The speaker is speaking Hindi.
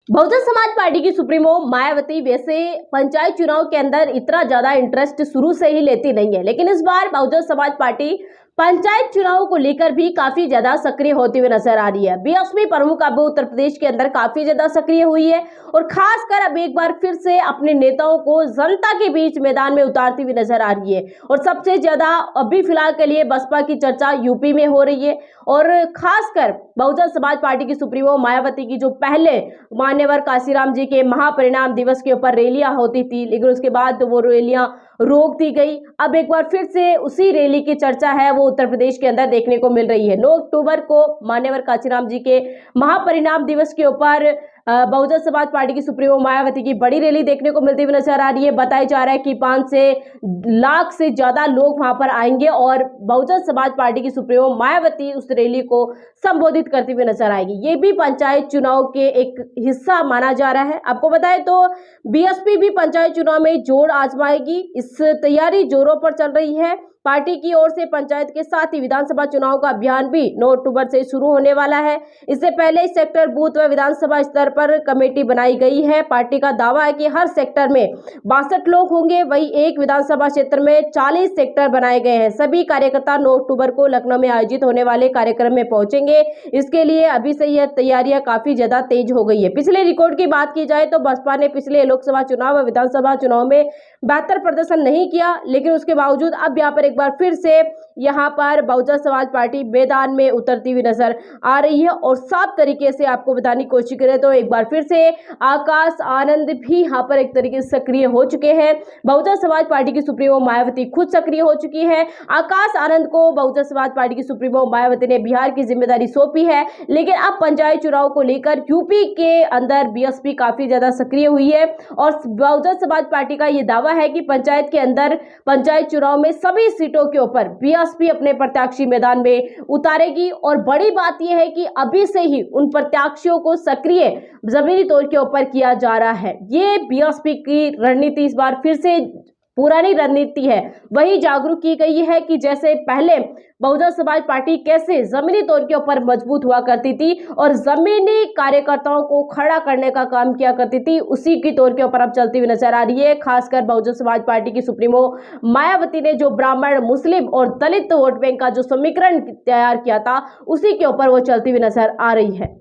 बहुजन समाज पार्टी की सुप्रीमो मायावती वैसे पंचायत चुनाव के अंदर इतना ज्यादा इंटरेस्ट शुरू से ही लेती नहीं है, लेकिन इस बार बहुजन समाज पार्टी पंचायत चुनाव को लेकर भी काफी ज्यादा सक्रिय होती हुई नजर आ रही है। बीएसपी प्रमुख अब उत्तर प्रदेश के अंदर काफी ज्यादा सक्रिय हुई है और खासकर अब एक बार फिर से अपने नेताओं को जनता के बीच मैदान में उतारती हुई नजर आ रही है। और सबसे ज्यादा अभी फिलहाल के लिए बसपा की चर्चा यूपी में हो रही है और खासकर बहुजन समाज पार्टी की सुप्रीमो मायावती की जो पहले मान्यवर काशीराम जी के महापरिणाम दिवस के ऊपर रैलियां होती थी, लेकिन उसके बाद वो रैलियां रोक दी गई। अब एक बार फिर से उसी रैली की चर्चा है वो उत्तर प्रदेश के अंदर देखने को मिल रही है। 9 अक्टूबर को मान्यवर काशीराम जी के महापरिणाम दिवस के ऊपर बहुजन समाज पार्टी की सुप्रीमो मायावती की बड़ी रैली देखने को मिलती हुई नजर आ रही है। बताया जा रहा है कि 5 लाख से ज्यादा लोग वहां पर आएंगे और बहुजन समाज पार्टी की सुप्रीमो मायावती उस रैली को संबोधित करती हुई नजर आएगी। ये भी पंचायत चुनाव के एक हिस्सा माना जा रहा है। आपको बताएं तो बीएसपी भी पंचायत चुनाव में जोर आजमाएगी। इस तैयारी जोरों पर चल रही है। पार्टी की ओर से पंचायत के साथ ही विधानसभा चुनाव का अभियान भी 9 अक्टूबर से शुरू होने वाला है। इससे पहले सेक्टर बूथ व विधानसभा स्तर पर कमेटी बनाई गई है। पार्टी का दावा है कि हर सेक्टर में 62 लोग होंगे, वहीं एक विधानसभा क्षेत्र में 40 सेक्टर बनाए गए हैं। सभी कार्यकर्ता 9 अक्टूबर को लखनऊ में आयोजित होने वाले कार्यक्रम में पहुंचेंगे। इसके लिए अभी से यह तैयारियां काफी ज्यादा तेज हो गई है। पिछले रिकॉर्ड की बात की जाए तो बसपा ने पिछले लोकसभा चुनाव व विधानसभा चुनाव में बेहतर प्रदर्शन नहीं किया, लेकिन उसके बावजूद अब यहाँ पर एक बार फिर से यहाँ पर बहुजन समाज पार्टी मैदान में उतरती हुई नजर आ रही है। और साफ तरीके से आपको बताने की कोशिश करें तो एक बार फिर से आकाश आनंद भी यहाँ पर एक तरीके से सक्रिय हो चुके हैं। बहुजन समाज पार्टी की सुप्रीमो मायावती खुद सक्रिय हो चुकी है। आकाश आनंद को बहुजन समाज पार्टी की सुप्रीमो मायावती ने बिहार की जिम्मेदारी सौंपी है, लेकिन अब पंचायत चुनाव को लेकर यूपी के अंदर बीएसपी काफी ज्यादा सक्रिय हुई है। और बहुजन समाज पार्टी का यह दावा है कि पंचायत के अंदर पंचायत चुनाव में सभी सीटों के ऊपर बीएसपी अपने प्रत्याशी मैदान में उतारेगी। और बड़ी बात यह है कि अभी से ही उन प्रत्याशियों को सक्रिय जमीनी तौर के ऊपर किया जा रहा है। ये बीएसपी की रणनीति इस बार फिर से पुरानी रणनीति है, वही जागरूक की गई है कि जैसे पहले बहुजन समाज पार्टी कैसे जमीनी तौर के ऊपर मजबूत हुआ करती थी और जमीनी कार्यकर्ताओं को खड़ा करने का काम किया करती थी, उसी की तौर के ऊपर अब चलती हुई नजर आ रही है। खासकर बहुजन समाज पार्टी की सुप्रीमो मायावती ने जो ब्राह्मण, मुस्लिम और दलित वोट बैंक का जो समीकरण तैयार किया था, उसी के ऊपर वो चलती हुई नजर आ रही है।